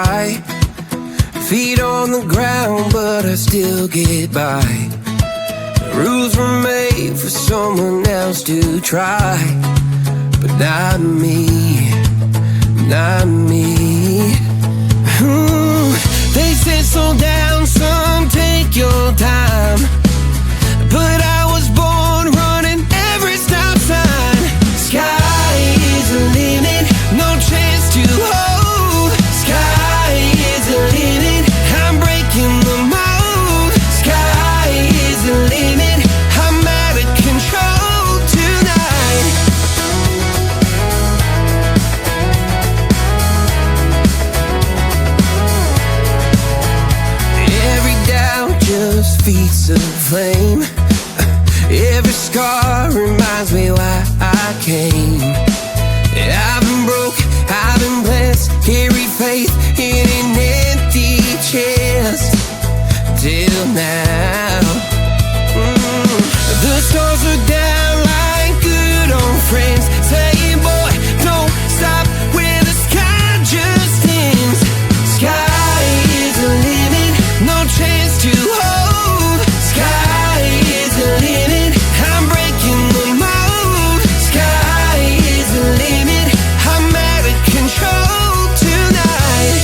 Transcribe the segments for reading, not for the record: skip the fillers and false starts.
high, feet on the ground, but I still get by. The rules were made for someone else to try, but not me, not me. They said slow down, son, take your time, but I was born running every stop sign. Sky is the limit, no chance to hold. Sky is the limit, I'm breaking the mold. Sky is the limit, I'm out of control tonight. Every doubt just feeds the flame. Every scar reminds me why I came. I've been broke, I've been blessed, carried faith in an empty chest till now. The stars are down like good old friends, saying, boy, don't stop where the sky just ends. Sky is the limit, no chance to hold. Sky is the limit, I'm breaking the mold. Sky is the limit, I'm out of control tonight.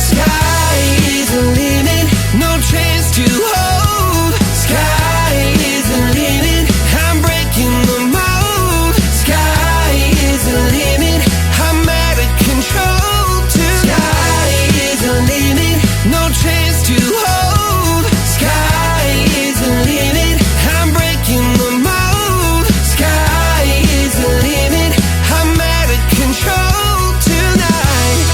Sky is the limit, no chance to hold. Sky is the limit, I'm breaking the mold. Sky is the limit, I'm out of control tonight. Sky is the limit, no chance to hold. Sky is the limit, I'm breaking the mold. Sky is the limit, I'm out of control tonight.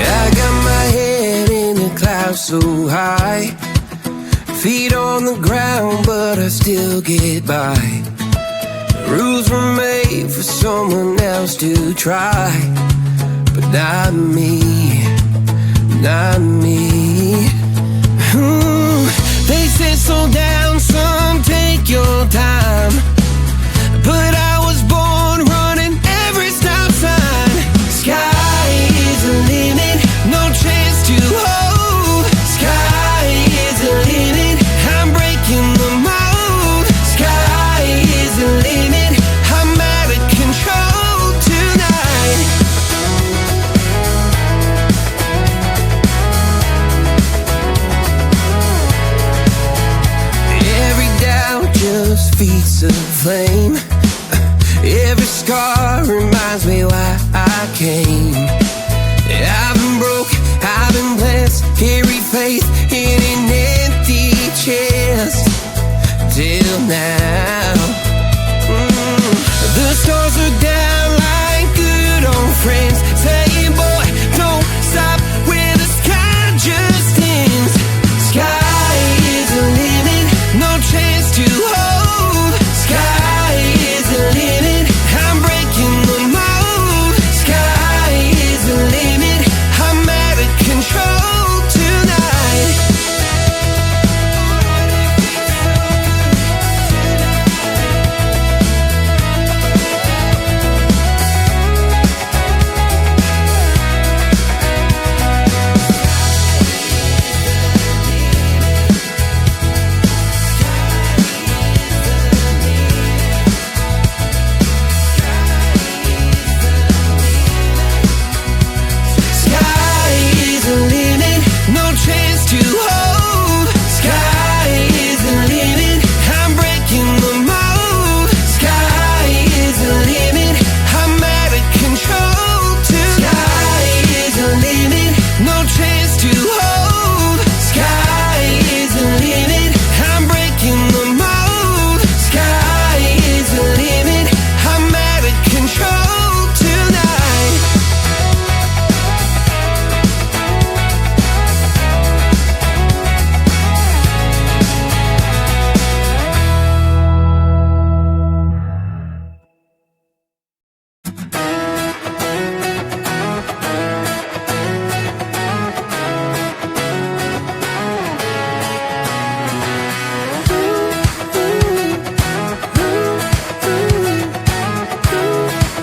I got my head in the clouds so high, feet on the ground, but I still get by. The rules were made for someone else to try, but not me, not me. They said slow down, son, take your time, but I was born running every stop sign. Sky is the limit, no chance to hold. Sky is the limit, I'm breaking the mold. Sky is the limit, I'm out of control tonight. Every doubt just feeds the flame. Every scar reminds me why I came. I've been broke, I've been blessed, carried faith in an empty chest till now. The stars are